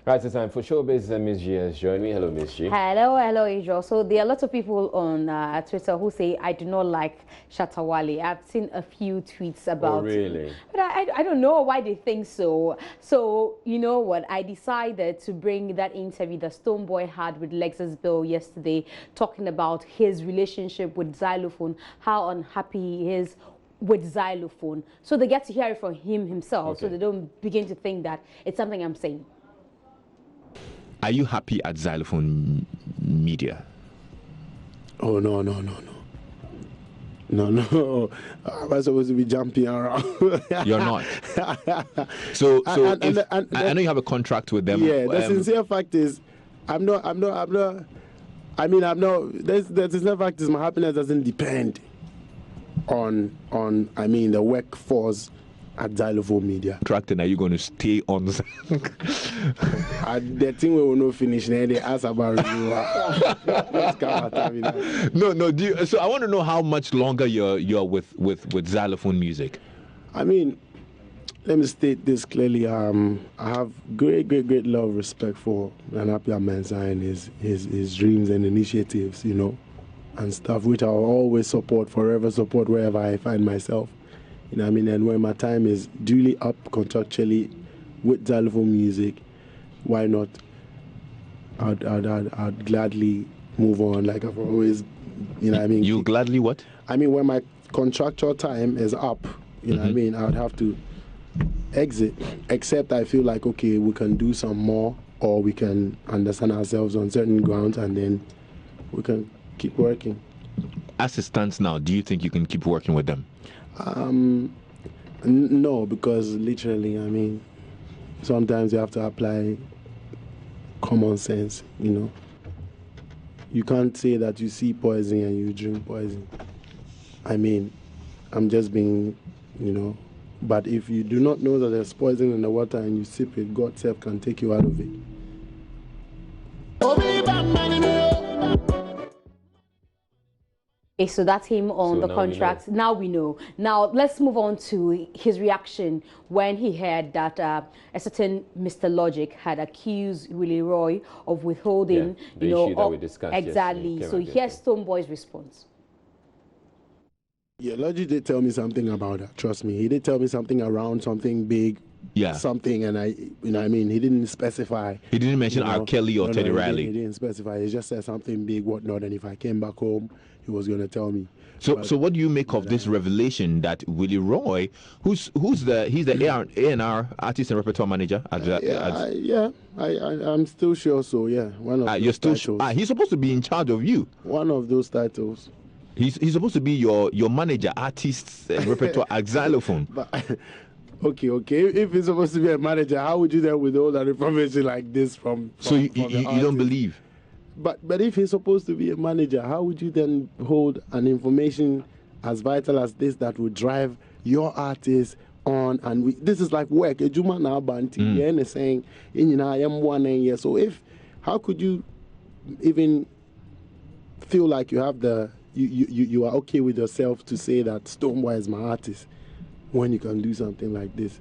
Right, it's time for Showbiz and Miss G has joined me. Hello, Miss G. Hello, Adriel. So there are lots of people on Twitter who say, I do not like Shatawale. I've seen a few tweets about Oh, really? But I don't know why they think so. So, you know what? I decided to bring that interview that Stonebwoy had with Lexus Bill yesterday, talking about his relationship with Xylophone, how unhappy he is with Xylophone. So they get to hear it from him himself, so they don't begin to think that it's something I'm saying. Are you happy at Xylophone Media? Oh, no. No. I'm supposed to be jumping around. You're not. So I know you have a contract with them. Yeah, the sincere fact is, I'm not. The sincere fact is, my happiness doesn't depend on the workforce at Xylophone Media. Contracting, are you going to stay on? The thing we will not finish. They ask about No. So I want to know how much longer you're with Xylophone Music. I mean, let me state this clearly. I have great love, respect for Nanapia Mensah and his dreams and initiatives, and stuff, which I'll always support, forever support wherever I find myself. And when my time is duly up contractually with Xylophone Music, why not? I'd gladly move on, like I've always, You gladly what? When my contractual time is up, I would have to exit, except I feel like, okay, we can do some more, or we can understand ourselves on certain grounds, and then we can keep working. As it stands now, do you think you can keep working with them? No, because literally, sometimes you have to apply common sense, You can't say that you see poison and you drink poison. I'm just being, but if you do not know that there's poison in the water and you sip it, God self can take you out of it. Okay, so that's him on the contract. Now we know. Now let's move on to his reaction when he heard that a certain Mr. Logic had accused Willie Roy of withholding, the issue that we discussed. Exactly. So here's Stonebwoy's response. Yeah, Logic did tell me something about that. Trust me, he did tell me something around something big. Yeah. Something, and he didn't specify. He didn't mention R. Kelly or Teddy Riley. He didn't specify. He just said something big, whatnot, and if I came back home, he was going to tell me. So what do you make of this revelation that Willie Roy, he's the A&R artist and repertoire manager? I'm still sure. So yeah, one of you're still titles. He's supposed to be in charge of you. One of those titles. He's supposed to be your manager, artist and repertoire at Xylophone. But, Okay. If he's supposed to be a manager, how would you then withhold that information like this from So you don't believe? But if he's supposed to be a manager, how would you then hold an information as vital as this that would drive your artist on? And this is like work. So how could you even feel like you have you are okay with yourself to say that Stonebwoy is my artist when you can do something like this,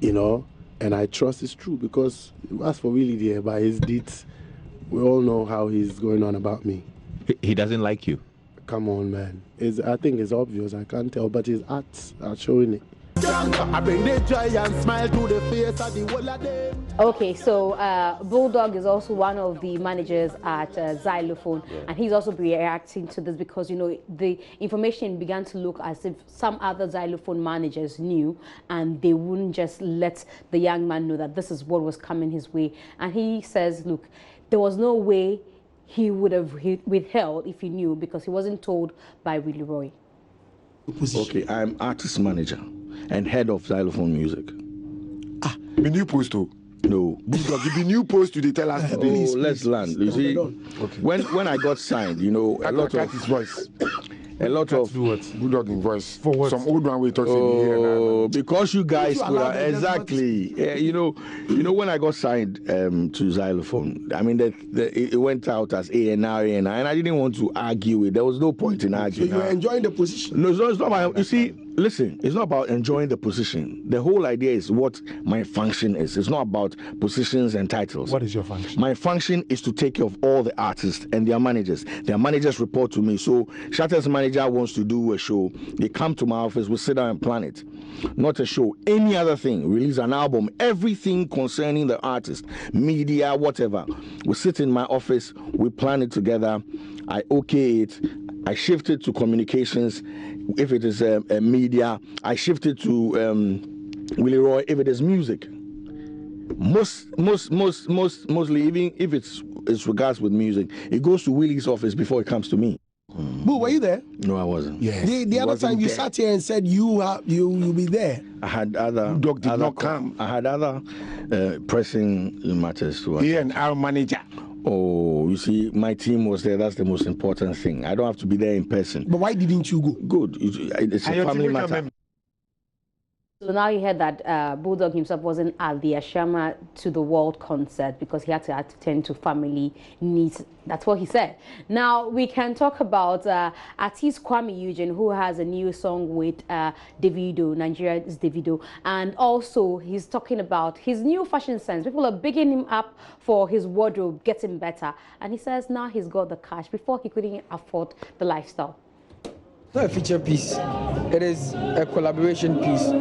And I trust it's true, because as for Willie there, by his deeds, we all know how he's going on about me. He doesn't like you. Come on, man. I think it's obvious. I can't tell, but his acts are showing it. I bring the joy and smile to the face of the whole of them. Okay, so Bulldog is also one of the managers at Xylophone, and he's also reacting to this because, the information began to look as if some other Xylophone managers knew, and they wouldn't just let the young man know that this is what was coming his way. And he says, look, there was no way he would have withheld if he knew, because he wasn't told by Willie Roy. Okay, I'm artist manager and head of Xylophone Music. The new post too. No. The new post they tell us today. Oh, let's land. You see, when I got signed, a lot of his voice. A lot of Bulldog in voice. For what? Some old one we talk in here. Because you guys exactly. When I got signed to Xylophone, it went out as A&R, and I didn't want to argue it. There was no point in arguing. So you were enjoying the position. No, it's not my. You see, Listen, it's not about enjoying the position. The whole idea is what my function is. It's not about positions and titles. What is your function? My function is to take care of all the artists and their managers. Their managers report to me. So Shatter's manager wants to do a show. They come to my office, we sit down and plan it. Not a show, any other thing, release an album, everything concerning the artist, media, whatever. We sit in my office, we plan it together, I okay it, I shift it to communications. If it is media, I shift it to Willie Roy. If it is music, mostly, even if it's regards with music, it goes to Willie's office before it comes to me. Boo, were you there? No, I wasn't. Yes. The other time you sat here and said you'll be there. I had other. Dog did not come. I had other pressing matters to us. He and our manager. Oh, you see, my team was there. That's the most important thing. I don't have to be there in person. But why didn't you go? Good. It's a family matter. So now you heard that Bulldog himself wasn't at the Ashama to the World concert because he had to attend to family needs. That's what he said. Now we can talk about artist Kwame Eugene, who has a new song with Davido, Nigeria's Davido, and also he's talking about his new fashion sense. People are bigging him up for his wardrobe getting better, and he says now he's got the cash. Before he couldn't afford the lifestyle. It's not a feature piece. It is a collaboration piece.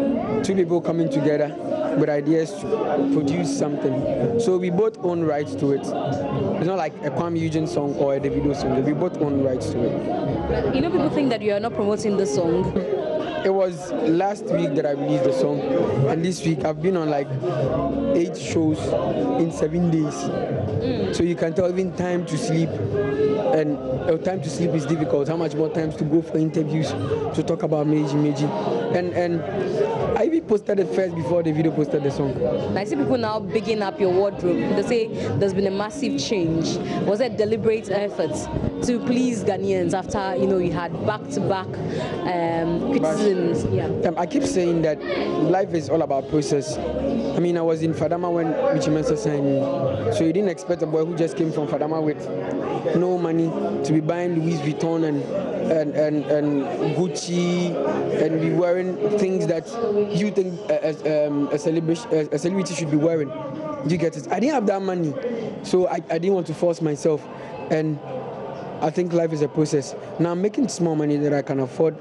Two people coming together with ideas to produce something. So we both own rights to it. It's not like a Kwame Eugene song or a Davido song. We both own rights to it. You know, people think that you are not promoting the song. It was last week that I released the song, and this week I've been on like 8 shows in 7 days. So you can tell even time to sleep, and time to sleep is difficult. How much more times to go for interviews, to talk about Meiji. And I even posted it first before the video posted the song. I see people now bigging up your wardrobe. They say there's been a massive change. Was it deliberate effort to please Ghanaians after you had back-to-back criticisms? Yeah. I keep saying that life is all about process. I mean, I was in Fadama when Richie Mensah signed me, so you didn't expect a boy who just came from Fadama with no money to be buying Louis Vuitton and Gucci and be wearing things that you think a celebrity should be wearing. Do you get it? I didn't have that money, so I didn't want to force myself, and I think life is a process. Now I'm making small money that I can afford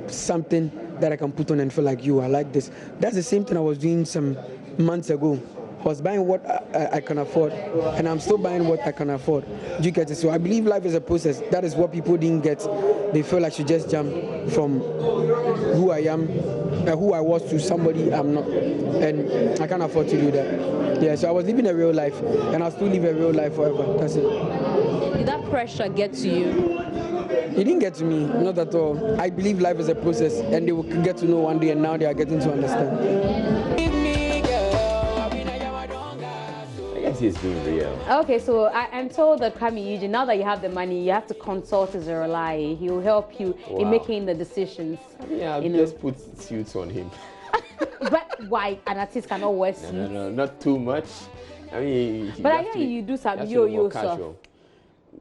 something that I can put on and feel like I like this. That's the same thing I was doing some months ago. I was buying what I can afford, and I'm still buying what I can afford. Do you get it? So I believe life is a process. That is what people didn't get. They feel like I should just jump from who I am, who I was to somebody I'm not, and I can't afford to do that. Yeah, so I was living a real life, and I'll still live a real life forever. That's it. Did that pressure get to you? It didn't get to me, not at all. I believe life is a process, and they will get to know one day, and now they are getting to understand. He's being real. Okay, so I'm told that Kwame Eugene, now that you have the money, you have to consult his Zerolai. He will help you in making the decisions. Yeah, just put suits on him. But why? An artist cannot wear suits? No, not too much. I mean, but I hear you do some yo-yo stuff.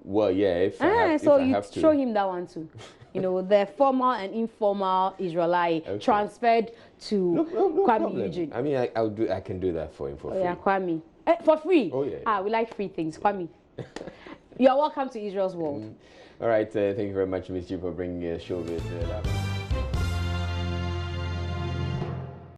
Well, yeah, if I have to. Show him that one too. The formal and informal Israelite transferred to Kwame Eugene. I mean, I can do that for him for free. Yeah, Kwame. For free? Oh, yeah. We like free things. Kwame. You're welcome to Israel's world. All right, thank you very much, Ms. G, for bringing showbiz.